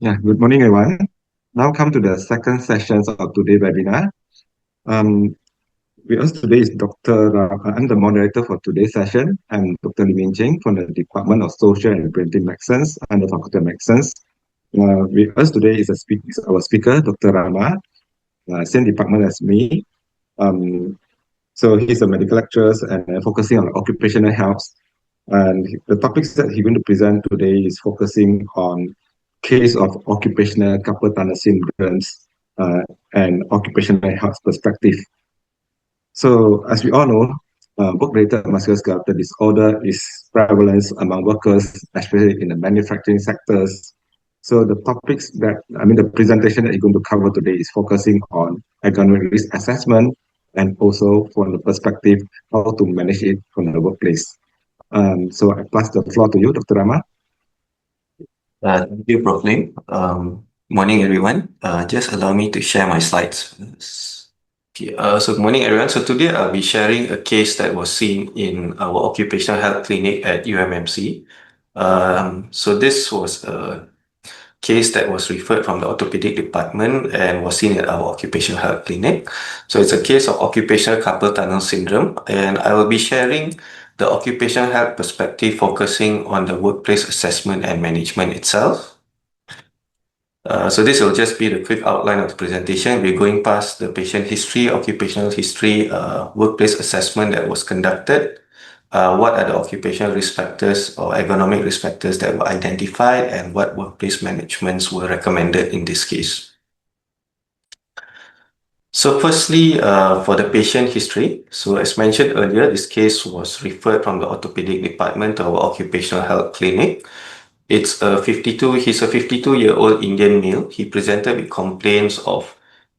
Good morning, everyone. Now come to the second session of today's webinar. Um, with us today is I'm the moderator for today's session. I'm Dr. Cheng from the Department of Social and Preventive Medicine under Faculty of Medicine. With us today is our speaker, Dr. Rama, same department as me. So he's a medical lecturer and focusing on occupational health. And the topics that he's going to present today is focusing on case of occupational carpal tunnel syndromes uh, and occupational health perspective. So as we all know, work-related musculoskeletal disorder is prevalent among workers, especially in the manufacturing sectors. So the presentation that you're going to cover today is focusing on ergonomic risk assessment and also from the perspective how to manage it from the workplace. So I pass the floor to you, Dr. Rama. Thank you, Prof. Lim. Morning, everyone. Just allow me to share my slides. Okay, so good morning, everyone. So today I'll be sharing a case that was seen in our occupational health clinic at UMMC. So this was a case that was referred from the orthopedic department and was seen at our occupational health clinic. So it's a case of occupational carpal tunnel syndrome, and I will be sharing the occupational health perspective focusing on the workplace assessment and management itself. So this will just be the quick outline of the presentation. We're going past the patient history, occupational history, workplace assessment that was conducted, what are the occupational risk factors or ergonomic risk factors that were identified, and what workplace managements were recommended in this case. So firstly, for the patient history, so as mentioned earlier, this case was referred from the orthopedic department to our occupational health clinic. He's a 52-year-old Indian male. He presented with complaints of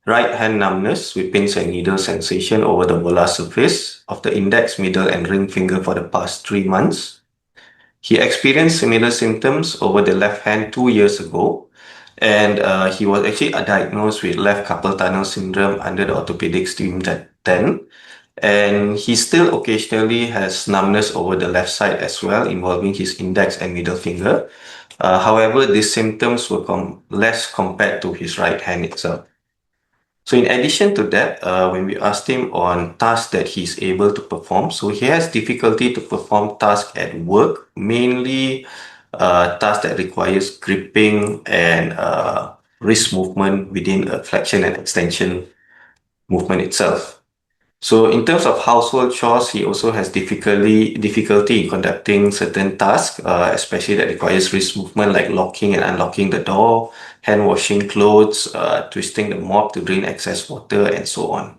right hand numbness with pins and needle sensation over the volar surface of the index, middle, and ring finger for the past 3 months. He experienced similar symptoms over the left hand 2 years ago, and he was actually diagnosed with left carpal tunnel syndrome under the orthopedic stream 10. And he still occasionally has numbness over the left side as well, involving his index and middle finger. However, these symptoms were less compared to his right hand itself. So in addition to that, when we asked him on tasks that he's able to perform, so he has difficulty to perform tasks at work, mainly tasks that requires gripping and wrist movement within a flexion and extension movement itself. So in terms of household chores, he also has difficulty in conducting certain tasks, especially that requires wrist movement like locking and unlocking the door, hand washing clothes, twisting the mop to drain excess water, and so on.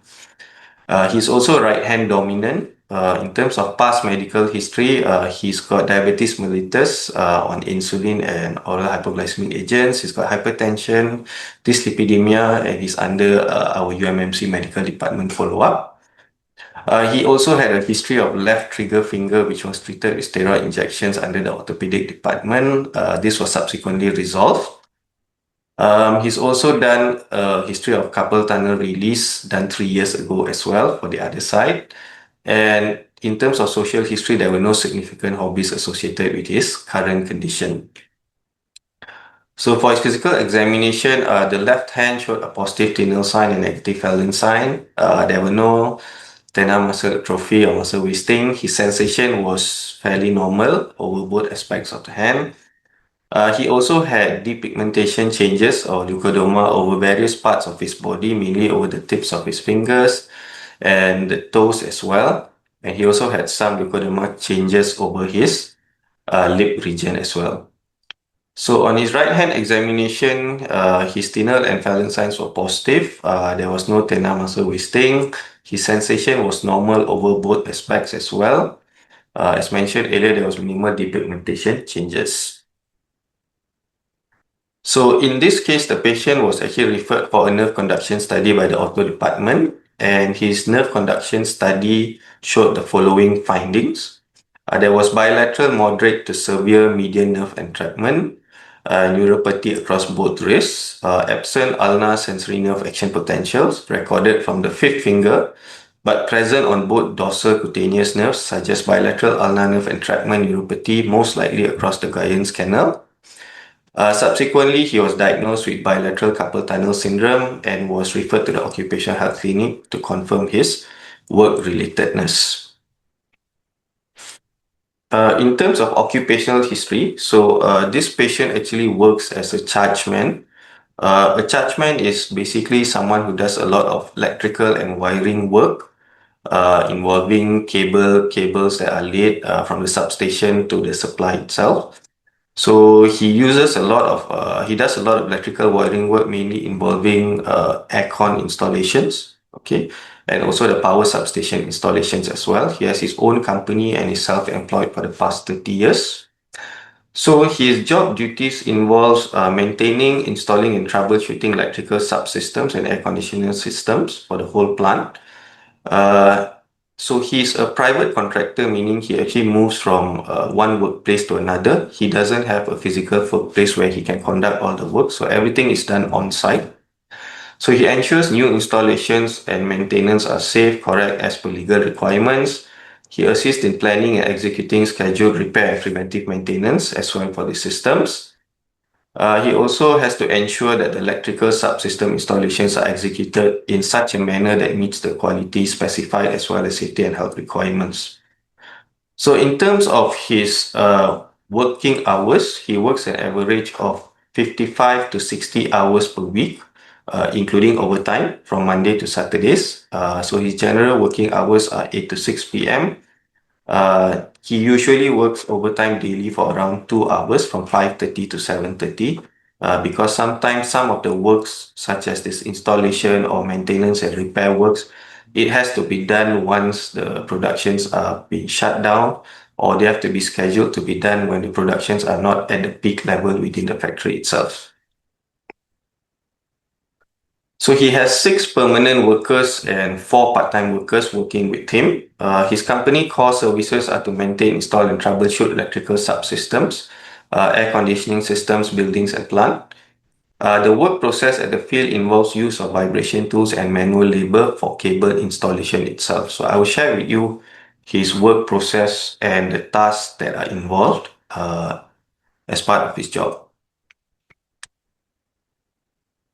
He's also right hand dominant. In terms of past medical history, he's got diabetes mellitus on insulin and oral hypoglycemic agents. He's got hypertension, dyslipidemia, and he's under our UMMC medical department follow-up. He also had a history of left trigger finger, which was treated with steroid injections under the orthopedic department. This was subsequently resolved. He's also done a history of carpal tunnel release done 3 years ago as well for the other side. And in terms of social history, there were no significant hobbies associated with his current condition. So for his physical examination, the left hand showed a positive Tinel sign and negative Helen sign. There were no tendon muscle atrophy or muscle wasting. His sensation was fairly normal over both aspects of the hand. He also had depigmentation changes or leukodoma over various parts of his body, mainly over the tips of his fingers and the toes as well. And he also had some leukodoma changes over his lip region as well. So on his right hand examination, his Tinel and Fallon signs were positive. There was no tendon muscle wasting. His sensation was normal over both aspects as well. As mentioned earlier, there was minimal depigmentation changes. So in this case, the patient was actually referred for a nerve conduction study by the ortho department, and his nerve conduction study showed the following findings. There was bilateral moderate to severe median nerve entrapment, neuropathy across both wrists, absent ulnar sensory nerve action potentials recorded from the fifth finger, but present on both dorsal cutaneous nerves, such as bilateral ulnar nerve entrapment neuropathy, most likely across the Guyon's canal. Subsequently, he was diagnosed with bilateral carpal tunnel syndrome and was referred to the Occupational Health Clinic to confirm his work-relatedness. In terms of occupational history, this patient actually works as a chargeman. A chargeman is basically someone who does a lot of electrical and wiring work involving cables that are laid from the substation to the supply itself. So he does a lot of electrical wiring work, mainly involving aircon installations, okay, and also the power substation installations as well. He has his own company and is self-employed for the past 30 years. So his job duties involves maintaining, installing and troubleshooting electrical subsystems and air conditioning systems for the whole plant. Uh, so he's a private contractor, meaning he actually moves from one workplace to another. He doesn't have a physical workplace where he can conduct all the work. So everything is done on site. So he ensures new installations and maintenance are safe, correct, as per legal requirements. He assists in planning and executing scheduled repair and preventive maintenance as well for the systems. He also has to ensure that the electrical subsystem installations are executed in such a manner that meets the quality specified as well as safety and health requirements. So in terms of his working hours, he works an average of 55 to 60 hours per week, including overtime from Monday to Saturdays. So his general working hours are 8 to 6 p.m. He usually works overtime daily for around 2 hours from 5:30 to 7:30 because sometimes some of the works, such as this installation or maintenance and repair works, it has to be done once the productions are being shut down, or they have to be scheduled to be done when the productions are not at the peak level within the factory itself. So he has 6 permanent workers and 4 part-time workers working with him. His company core services are to maintain, install, and troubleshoot electrical subsystems, air conditioning systems, buildings, and plant. The work process at the field involves use of vibration tools and manual labor for cable installation itself. So I will share with you his work process and the tasks that are involved as part of his job.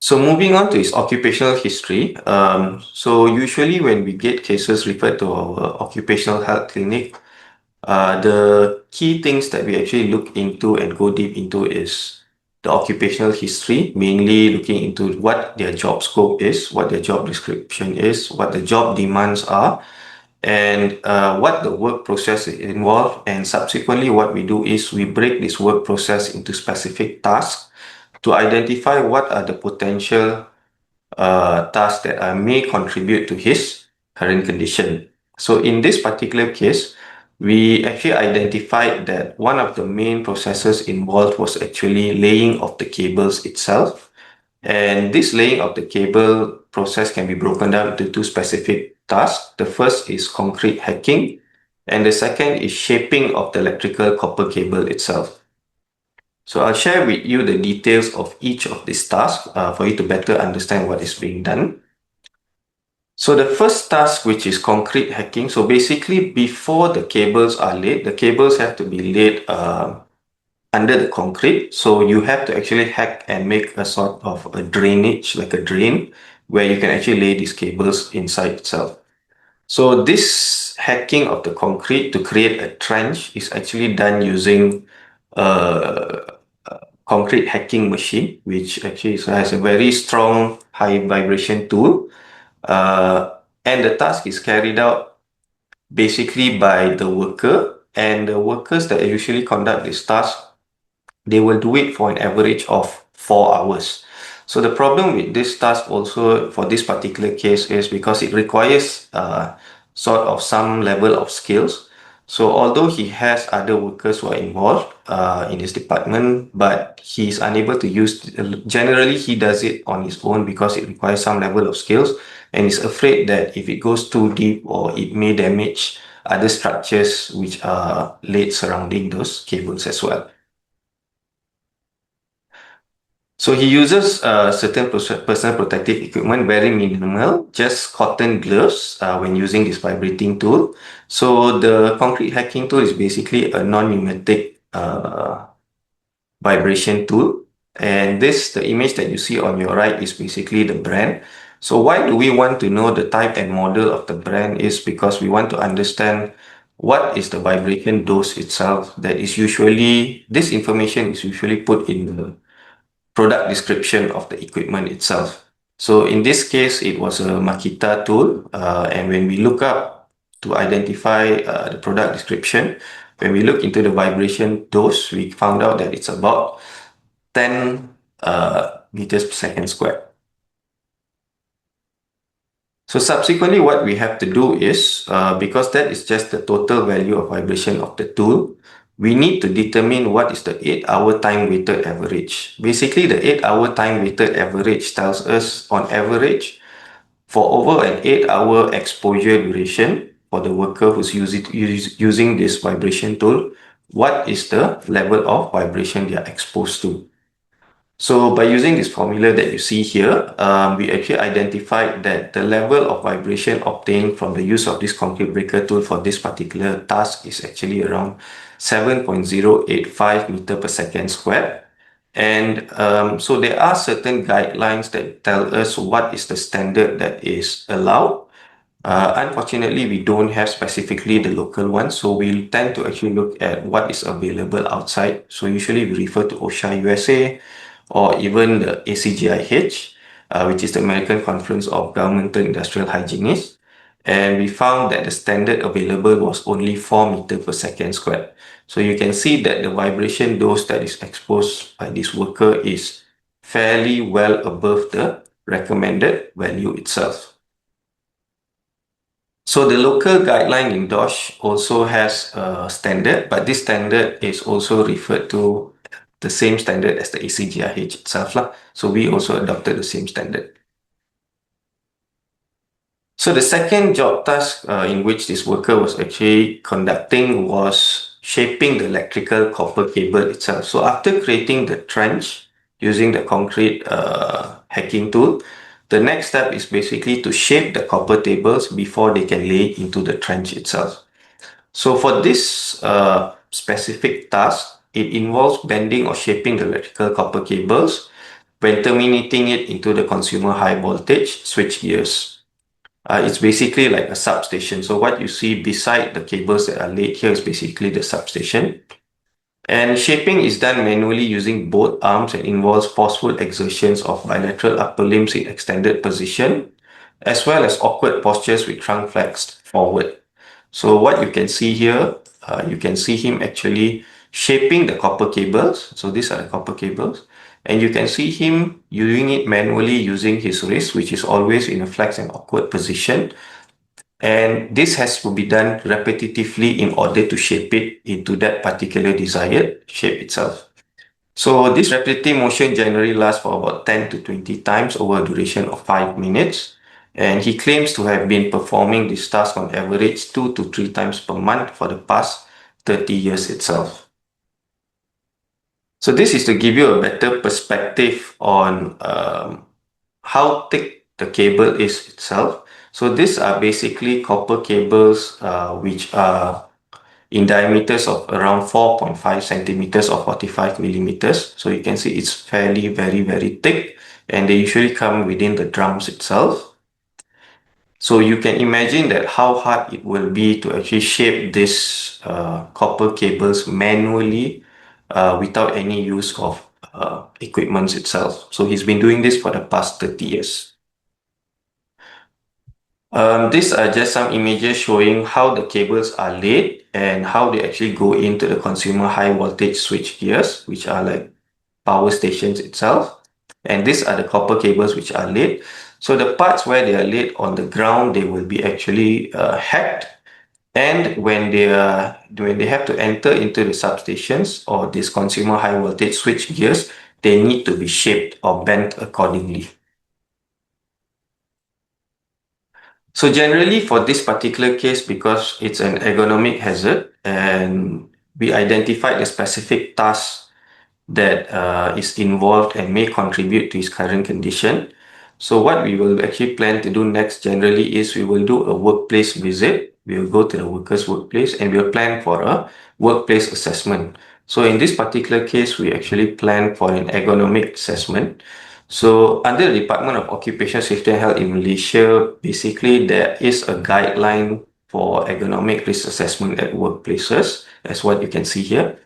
So moving on to his occupational history. So usually when we get cases referred to our occupational health clinic, the key things that we actually look into and go deep into is the occupational history, mainly looking into what their job scope is, what their job description is, what the job demands are, and what the work process is involved. And subsequently, what we do is we break this work process into specific tasks to identify what are the potential tasks that may contribute to his current condition. So in this particular case, we actually identified that one of the main processes involved was actually laying of the cables itself. And this laying of the cable process can be broken down into 2 specific tasks. The first is concrete hacking, and the second is shaping of the electrical copper cable itself. So I'll share with you the details of each of these tasks for you to better understand what is being done. So the first task, which is concrete hacking, so basically before the cables are laid, the cables have to be laid under the concrete. So you have to actually hack and make a sort of a drainage, like a drain, where you can actually lay these cables inside itself. So this hacking of the concrete to create a trench is actually done using a concrete hacking machine, which actually has a very strong high vibration tool. And the task is carried out basically by the worker, and the workers that usually conduct this task, they will do it for an average of 4 hours. So the problem with this task also for this particular case is because it requires sort of some level of skills. So although he has other workers who are involved in his department, but he's unable to use, generally he does it on his own because it requires some level of skills, and is afraid that if it goes too deep or it may damage other structures which are laid surrounding those cables as well. So he uses certain personal protective equipment, very minimal, just cotton gloves when using this vibrating tool. So the concrete hacking tool is basically a non-pneumatic vibration tool. And the image that you see on your right is basically the brand. So why do we want to know the type and model of the brand is because we want to understand what is the vibration dose itself that is usually, this information is usually put in the product description of the equipment itself. So in this case, it was a Makita tool. And when we look up to identify the product description, when we look into the vibration dose, we found out that it's about 10 meters per second squared. So subsequently, what we have to do is, because that is just the total value of vibration of the tool, we need to determine what is the 8-hour time weighted average. Basically, the 8-hour time weighted average tells us on average for over an 8-hour exposure duration for the worker who's using this vibration tool, what is the level of vibration they are exposed to. So by using this formula that you see here, we actually identified that the level of vibration obtained from the use of this concrete breaker tool for this particular task is actually around 7.085 meter per second squared. And so there are certain guidelines that tell us what is the standard that is allowed. Unfortunately, we don't have specifically the local one, so we tend to actually look at what is available outside. So usually we refer to OSHA USA or even the ACGIH, which is the American Conference of Governmental Industrial Hygienists. And we found that the standard available was only 4 meters per second squared. So you can see that the vibration dose that is exposed by this worker is fairly well above the recommended value itself. So the local guideline in DOSH also has a standard, but this standard is also referred to the same standard as the ACGIH itself. So we also adopted the same standard. So the second job task in which this worker was actually conducting was shaping the electrical copper cable itself. So after creating the trench using the concrete hacking tool, the next step is basically to shape the copper cables before they can lay into the trench itself. So for this specific task, it involves bending or shaping the electrical copper cables when terminating it into the consumer high voltage switch gears. It's basically like a substation. So what you see beside the cables that are laid here is basically the substation. And shaping is done manually using both arms and involves forceful exertions of bilateral upper limbs in extended position, as well as awkward postures with trunk flexed forward. So what you can see here, you can see him actually shaping the copper cables. So these are the copper cables. And you can see him doing it manually using his wrist, which is always in a flex and awkward position. And this has to be done repetitively in order to shape it into that particular desired shape itself. So this repetitive motion generally lasts for about 10 to 20 times over a duration of 5 minutes. And he claims to have been performing this task on average 2 to 3 times per month for the past 30 years itself. So this is to give you a better perspective on how thick the cable is itself. So these are basically copper cables which are in diameters of around 4.5 centimeters or 45 millimeters. So you can see it's fairly very thick, and they usually come within the drums itself. So you can imagine that how hard it will be to actually shape this copper cables manually without any use of equipment itself. So he's been doing this for the past 30 years. These are just some images showing how the cables are laid and how they actually go into the consumer high voltage switch gears, which are like power stations itself. And these are the copper cables which are laid. So the parts where they are laid on the ground, they will be actually hacked. And when they have to enter into the substations or this consumer high voltage switch gears, they need to be shaped or bent accordingly. So generally for this particular case, because it's an ergonomic hazard and we identified a specific task that is involved and may contribute to his current condition. So what we will actually plan to do next generally is we will do a workplace visit. We will go to the worker's workplace and we'll plan for a workplace assessment. So in this particular case, we actually planned for an ergonomic assessment. So under the Department of Occupational Safety and Health in Malaysia, basically there is a guideline for ergonomic risk assessment at workplaces, as what you can see here.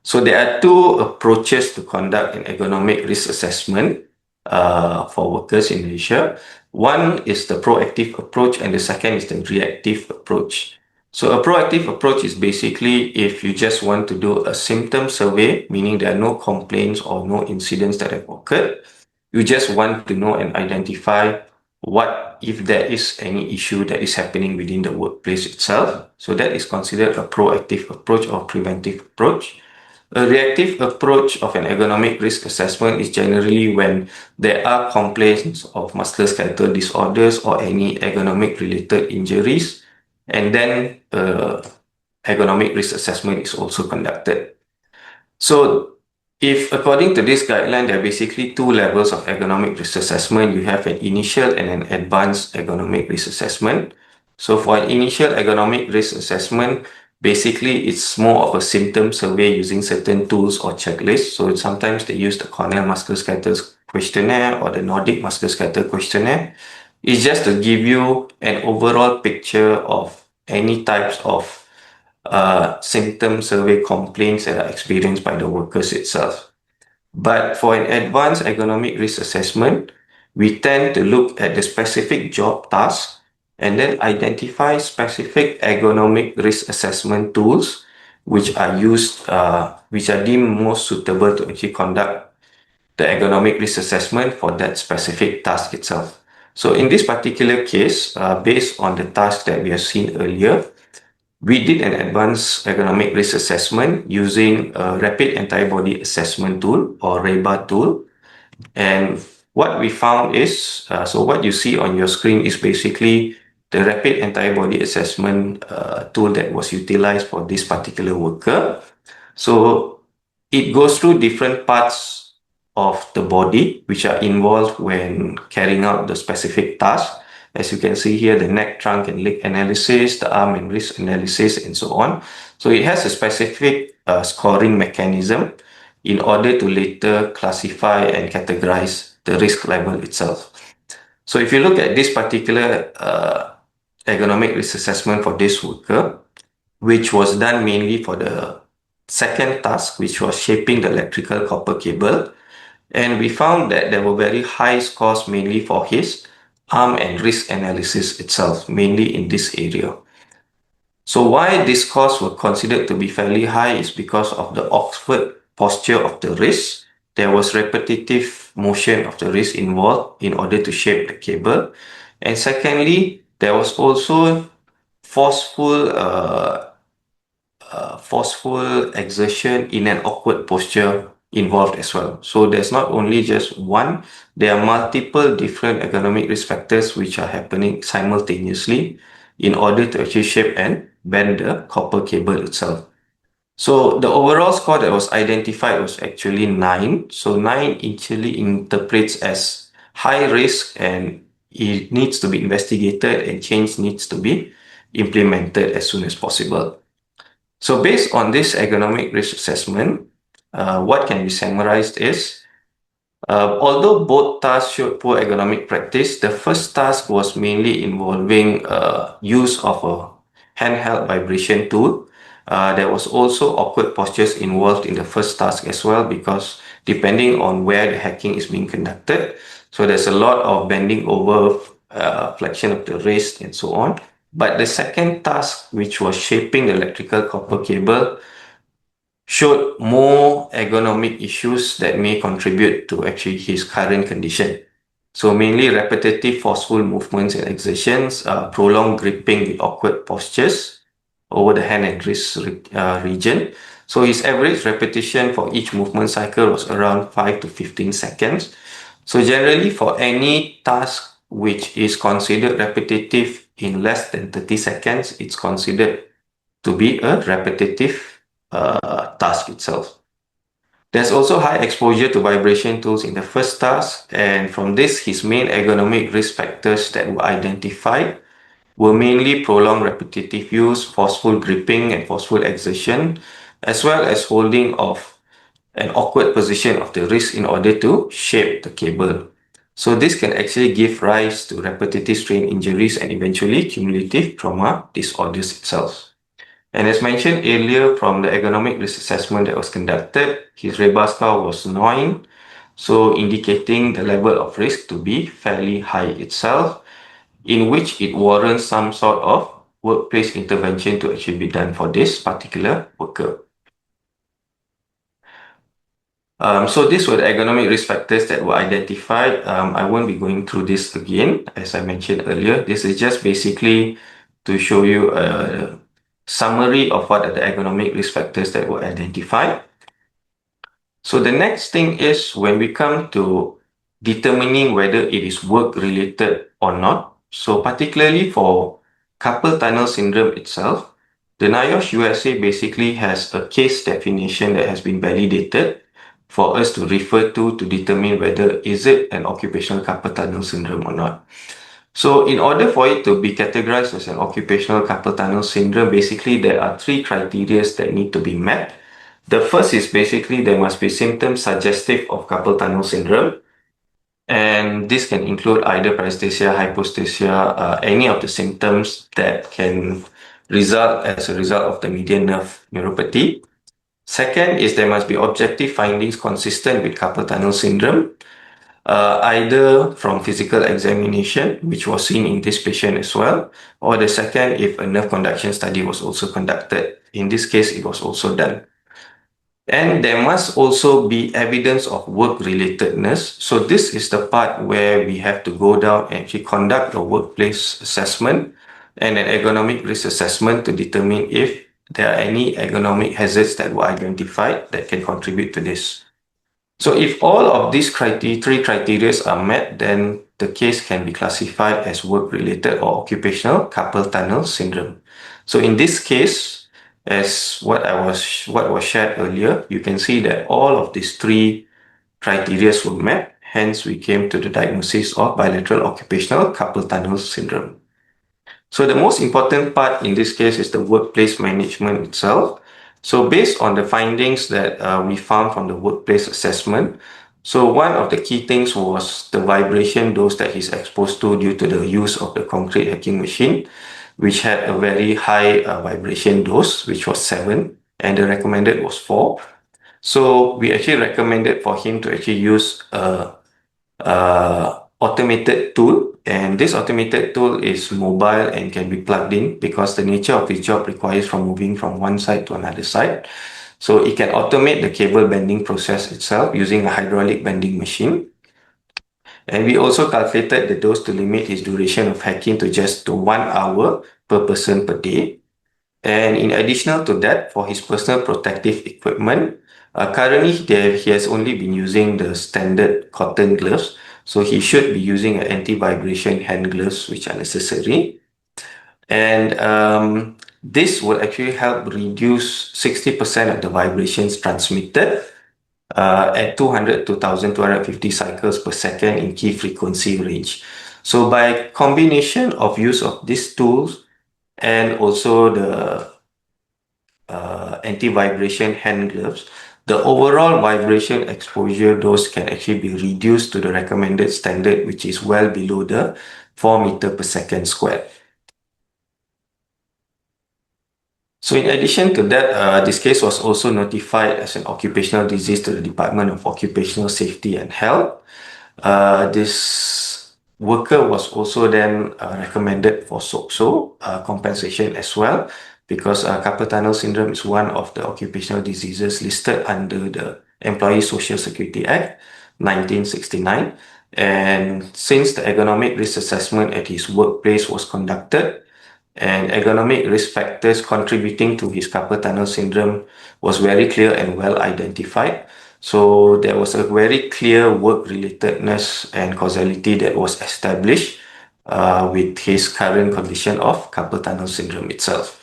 So there are two approaches to conduct an ergonomic risk assessment for workers in Malaysia. One is the proactive approach and the second is the reactive approach. So a proactive approach is basically if you just want to do a symptom survey, meaning there are no complaints or no incidents that have occurred. You just want to know and identify what if there is any issue that is happening within the workplace itself. So that is considered a proactive approach or preventive approach. A reactive approach of an ergonomic risk assessment is generally when there are complaints of musculoskeletal disorders or any ergonomic related injuries, and then ergonomic risk assessment is also conducted. So if according to this guideline, there are basically two levels of ergonomic risk assessment. You have an initial and an advanced ergonomic risk assessment. So for an initial ergonomic risk assessment, basically it's more of a symptom survey using certain tools or checklists. So sometimes they use the Cornell Musculoskeletal Questionnaire or the Nordic Musculoskeletal Questionnaire. It's just to give you an overall picture of any types of symptom survey complaints that are experienced by the workers itself. But for an advanced ergonomic risk assessment, we tend to look at the specific job task and then identify specific ergonomic risk assessment tools which are used, which are deemed most suitable to actually conduct the ergonomic risk assessment for that specific task itself. So in this particular case, based on the task that we have seen earlier, we did an advanced ergonomic risk assessment using a rapid antibody assessment tool or REBA tool. And what we found is, so what you see on your screen is basically the rapid antibody assessment tool that was utilized for this particular worker. So it goes through different parts of the body which are involved when carrying out the specific task. As you can see here, the neck, trunk, and leg analysis, the arm and wrist analysis, and so on. So it has a specific scoring mechanism in order to later classify and categorize the risk level itself. So if you look at this particular ergonomic risk assessment for this worker, which was done mainly for the second task, which was shaping the electrical copper cable, and we found that there were very high scores mainly for his arm and wrist analysis itself, mainly in this area. So why these scores were considered to be fairly high is because of the awkward posture of the wrist. There was repetitive motion of the wrist involved in order to shape the cable. And secondly, there was also forceful exertion in an awkward posture involved as well. So there's not only just one, there are multiple different ergonomic risk factors which are happening simultaneously in order to actually shape and bend the copper cable itself. So the overall score that was identified was actually 9. So 9 actually interprets as high risk and it needs to be investigated and change needs to be implemented as soon as possible. So based on this ergonomic risk assessment, what can be summarized is, although both tasks showed poor ergonomic practice, the first task was mainly involving use of a handheld vibration tool. There was also awkward postures involved in the first task as well because depending on where the hacking is being conducted, so there's a lot of bending over, flexion of the wrist and so on. But the second task, which was shaping the electrical copper cable, showed more ergonomic issues that may contribute to actually his current condition. So mainly repetitive forceful movements and exertions, prolonged gripping with awkward postures over the hand and wrist region. So his average repetition for each movement cycle was around 5 to 15 seconds. So generally for any task which is considered repetitive in less than 30 seconds, it's considered to be a repetitive task itself. There's also high exposure to vibration tools in the first task, and from this, his main ergonomic risk factors that were identified were mainly prolonged repetitive use, forceful gripping, and forceful exertion, as well as holding of an awkward position of the wrist in order to shape the cable. So this can actually give rise to repetitive strain injuries and eventually cumulative trauma disorders itself. And as mentioned earlier from the ergonomic risk assessment that was conducted, his REBA score was 9, so indicating the level of risk to be fairly high itself, in which it warrants some sort of workplace intervention to actually be done for this particular worker. So these were the ergonomic risk factors that were identified. I won't be going through this again, as I mentioned earlier. This is just basically to show you a summary of what are the ergonomic risk factors that were identified. So the next thing is when we come to determining whether it is work-related or not. So particularly for carpal tunnel syndrome itself, the NIOSH USA basically has a case definition that has been validated for us to refer to determine whether is it an occupational carpal tunnel syndrome or not. So in order for it to be categorized as an occupational carpal tunnel syndrome, basically there are 3 criteria that need to be met. The first is basically there must be symptoms suggestive of carpal tunnel syndrome. And this can include either paresthesia, hypoesthesia, any of the symptoms that can result as a result of the median nerve neuropathy. Second is there must be objective findings consistent with carpal tunnel syndrome, either from physical examination, which was seen in this patient as well, or the second, if a nerve conduction study was also conducted. In this case, it was also done. And there must also be evidence of work-relatedness. So this is the part where we have to go down and actually conduct a workplace assessment and an ergonomic risk assessment to determine if there are any ergonomic hazards that were identified that can contribute to this. So if all of these 3 criteria are met, then the case can be classified as work-related or occupational carpal tunnel syndrome. So in this case, as what was shared earlier, you can see that all of these 3 criteria were met. Hence, we came to the diagnosis of bilateral occupational carpal tunnel syndrome. So the most important part in this case is the workplace management itself. So based on the findings that we found from the workplace assessment, so one of the key things was the vibration dose that he's exposed to due to the use of the concrete hacking machine, which had a very high vibration dose, which was 7, and the recommended was 4. So we actually recommended for him to actually use a automated tool, and this automated tool is mobile and can be plugged in because the nature of his job requires from moving from one side to another side. So it can automate the cable bending process itself using a hydraulic bending machine. And we also calculated the dose to limit his duration of hacking to just 1 hour per person per day. And in addition to that, for his personal protective equipment, currently he has only been using the standard cotton gloves. So he should be using an anti-vibration hand gloves, which are necessary. And this will actually help reduce 60% of the vibrations transmitted at 200 to 1250 cycles per second in key frequency range. So by combination of use of these tools and also the anti-vibration hand gloves, the overall vibration exposure dose can actually be reduced to the recommended standard, which is well below the 4 meter per second squared. So in addition to that, this case was also notified as an occupational disease to the Department of Occupational Safety and Health. This worker was also then recommended for SOCSO compensation as well, because carpal tunnel syndrome is one of the occupational diseases listed under the Employee Social Security Act 1969. And since the ergonomic risk assessment at his workplace was conducted, and ergonomic risk factors contributing to his carpal tunnel syndrome was very clear and well identified. So there was a very clear work-relatedness and causality that was established with his current condition of carpal tunnel syndrome itself.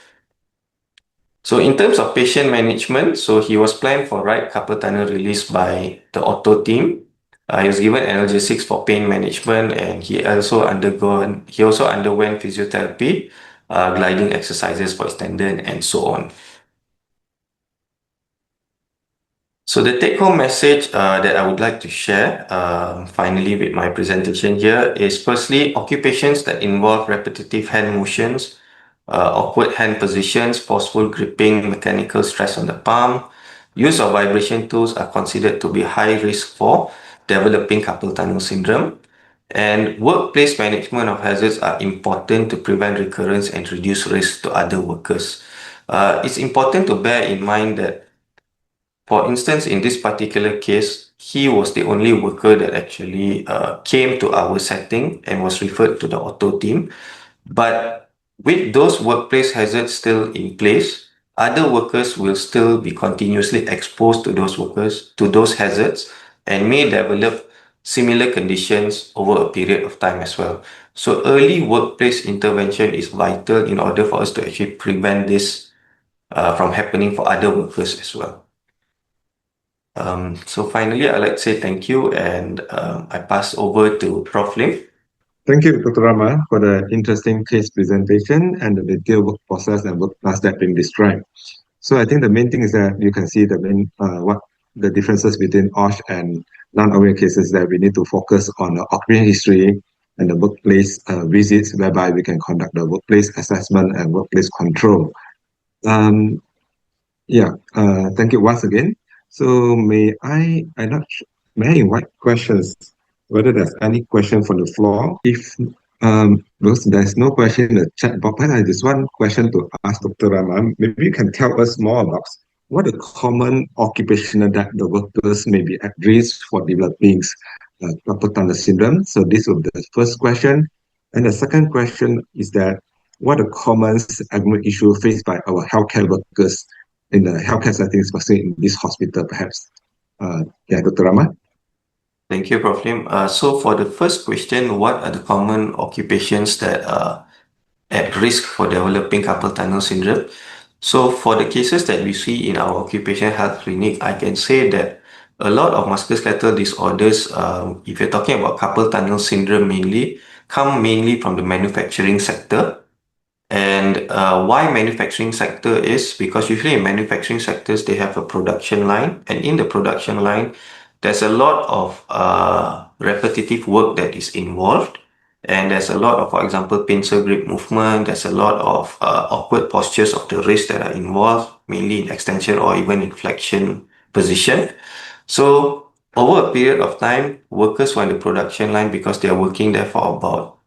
So in terms of patient management, so he was planned for right carpal tunnel release by the ortho team. He was given analgesics for pain management, and he also underwent physiotherapy, gliding exercises for his tendon, and so on. So the take-home message that I would like to share finally with my presentation here is firstly, occupations that involve repetitive hand motions, awkward hand positions, forceful gripping, mechanical stress on the palm, use of vibration tools are considered to be high risk for developing carpal tunnel syndrome. And workplace management of hazards are important to prevent recurrence and reduce risk to other workers. It's important to bear in mind that, for instance, in this particular case, he was the only worker that actually came to our setting and was referred to the auto team. But with those workplace hazards still in place, other workers will still be continuously exposed to those hazards, and may develop similar conditions over a period of time as well. So early workplace intervention is vital in order for us to actually prevent this from happening for other workers as well. So finally, I'd like to say thank you, and I pass over to Prof. Lim. Thank you, Dr. Rama, for the interesting case presentation and the detailed work process and work task that been described. So I think the main thing is that you can see the main what the differences between OSH and non-OA cases, that we need to focus on the occupational history and the workplace visits, whereby we can conduct the workplace assessment and workplace control. Um, yeah, thank you once again. So may I invite questions, whether there's any question from the floor? If because there's no question in the chat box, but I just one question to ask Dr. Rama. Maybe you can tell us more about what are common occupational that the workers may be at risk for developing carpal tunnel syndrome. So this will be the first question. And the second question is that what are common economic issues faced by our healthcare workers in the healthcare setting, especially in this hospital, perhaps? Yeah, Dr. Rama. Thank you, Prof. Lim. So for the first question, what are the common occupations that are at risk for developing carpal tunnel syndrome? So for the cases that we see in our occupational health clinic, I can say that a lot of musculoskeletal disorders, if you're talking about carpal tunnel syndrome mainly, come mainly from the manufacturing sector. And why manufacturing sector is because usually in manufacturing sectors, they have a production line. And in the production line, there's a lot of repetitive work that is involved. And there's a lot of, for example, pincer grip movement. There's a lot of awkward postures of the wrist that are involved, mainly in extension or even in flexion position. So over a period of time, workers who are in the production line, because they are working there for about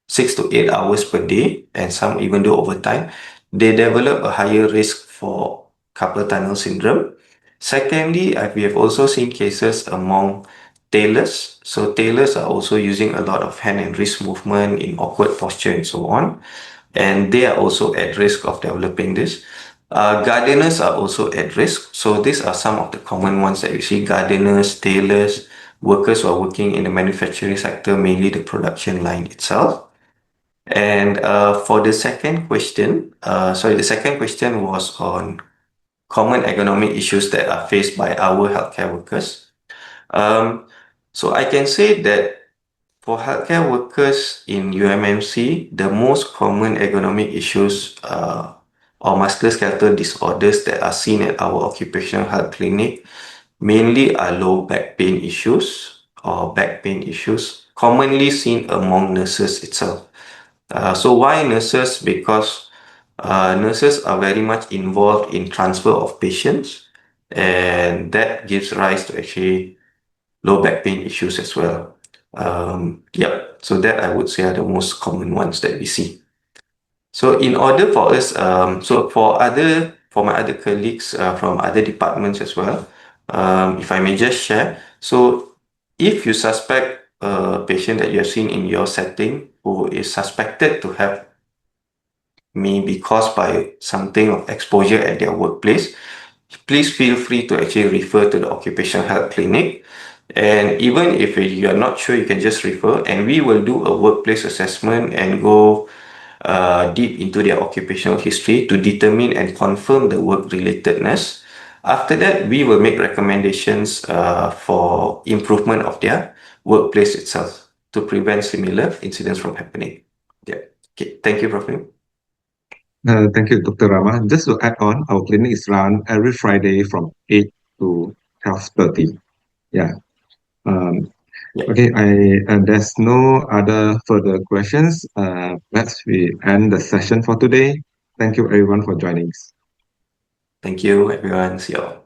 6 to 8 hours per day, and some even do overtime, they develop a higher risk for carpal tunnel syndrome. Secondly, we have also seen cases among tailors. So tailors are also using a lot of hand and wrist movement in awkward posture and so on, and they are also at risk of developing this. Gardeners are also at risk. So these are some of the common ones that you see: gardeners, tailors, workers who are working in the manufacturing sector, mainly the production line itself. And for the second question, the second question was on common economic issues that are faced by our healthcare workers. So I can say that for healthcare workers in UMMC, the most common economic issues or musculoskeletal disorders that are seen at our occupational health clinic mainly are low back pain issues or back pain issues, commonly seen among nurses itself. So why nurses? Because nurses are very much involved in transfer of patients, and that gives rise to actually low back pain issues as well. So that I would say are the most common ones that we see. So in order for us, for my other colleagues from other departments as well, if I may just share. So if you suspect a patient that you have seen in your setting who is suspected to have may be caused by something of exposure at their workplace, please feel free to actually refer to the occupational health clinic. And even if you are not sure, you can just refer, and we will do a workplace assessment and go deep into their occupational history to determine and confirm the work relatedness. After that, we will make recommendations for improvement of their workplace itself to prevent similar incidents from happening. Yeah. Okay. Thank you, Prof. Thank you, Dr. Rama. Just to add on, our clinic is run every Friday from 8 to health 30. Yeah. Um, Yeah. okay, there's no other further questions. Let's we end the session for today. Thank you everyone for joining. Thank you, everyone. See you all.